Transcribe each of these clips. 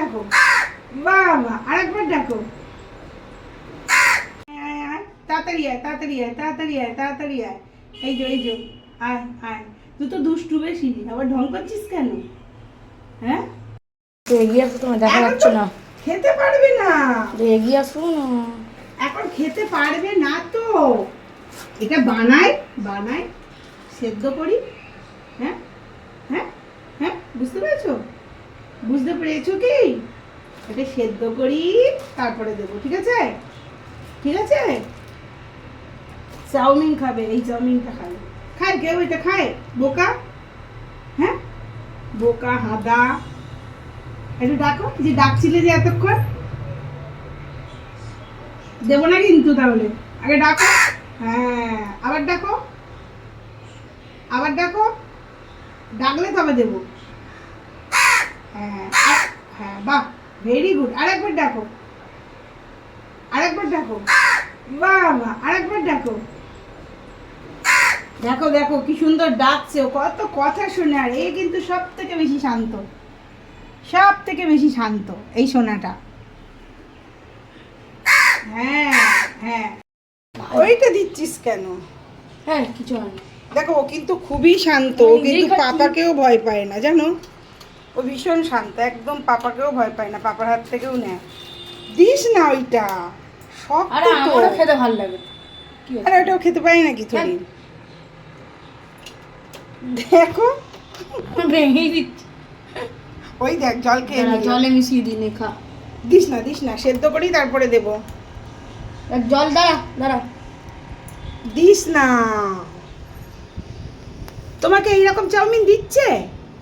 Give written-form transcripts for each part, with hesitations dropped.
ডাকো, বাবা আরেকবার ডাকো। তাড়াতাড়ি আয়, তাড়াতাড়ি আয়, তাড়াতাড়ি আয়, তাড়াতাড়ি আয়। এই যে আয় আয়। তুই তো দুষ্টু বেশি, আবার ঢং করছিস কেন? হ্যাঁ, এগিয়ে আসো, তোমার দেখা যাচ্ছে না। খেতে পারবে না, এগিয়ে আসো না। এখন খেতে পারবে না তো। এটা বানাই বানাই সেদ্ধ করি। হ্যাঁ হ্যাঁ হ্যাঁ, বুঝতে পেরেছো? বুঝতে পেরেছো কি? এটা সেদ্ধ করি, তারপরে দেবো, ঠিক আছে? ঠিক আছে। চাউমিন খাবে, এই চাউমিনটা খাবে। খায় কেউ এটা খায়? বোকা, হ্যাঁ বোকা হাদা। একটু ডাকো, যে ডাকছিলে যে এতক্ষণ। দেবো না কিন্তু, তাহলে আগে ডাকো। হ্যাঁ, আবার ডাকো, আবার ডাকো। ডাকলে তবে দেবো। হ্যাঁ হ্যাঁ, বাহ, ভেরি গুড। আরেকবার ডাকো, আরেকবার ডাকো, বাহ, আরেকবার ডাকো। দেখো দেখো কি সুন্দর ডাকছে, ও কত কথা শোনে। আর এ কিন্তু সব থেকে বেশি শান্ত, সব থেকে বেশি শান্ত এই সোনাটা। হ্যাঁ হ্যাঁ, ওইটা দিচ্ছিস কেন? হ্যাঁ, কিছু হয় না। দেখো ও কিন্তু খুবই শান্ত, ও কিন্তু পাপাকেও ভয় পায় না, জানো? ও ভীষণ শান্ত, একদম পাপাকেও ভয় পায় না, পাপার হাত থেকেও নেয়। দিস না ওইটা, সব আরে আমারও খেতে ভালো লাগে। কি আরে ওটাও খেতে পারি নাকি থরি? দেখো ভেঙেই দিচ্ছি। ওই দেখ জল খেয়ে নিল। জলে মিশিয়ে দিনে খা। দিস না, সেদ্ধ করি তারপরে দেবো। জল দাঁড়া দাঁড়া। দিস না। তোমাকে এইরকম চাউমিন দিচ্ছে?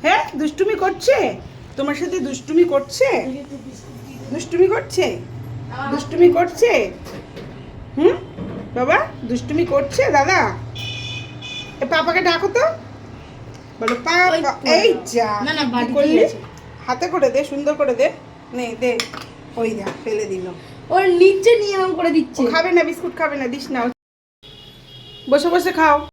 হ্যাঁ, দুষ্টুমি করছে তোমার সাথে, দুষ্টুমি করছে, দুষ্টুমি করছে, দুষ্টুমি করছে। হুম, বাবা দুষ্টুমি করছে দাদা। এ পাপাকে ডাকো তো, বলো পাপা। এই যা, না না, কি বাড়িতেই করলি? আছে। হাতে করে দে, সুন্দর করে দে। নে দে, ওই দেখ ফেলে দিল। ওর নিচে নিয়ে এরকম করে ও দিচ্ছে। খাবে না, বিস্কুট খাবে না, দিস না। বসে বসে খাও।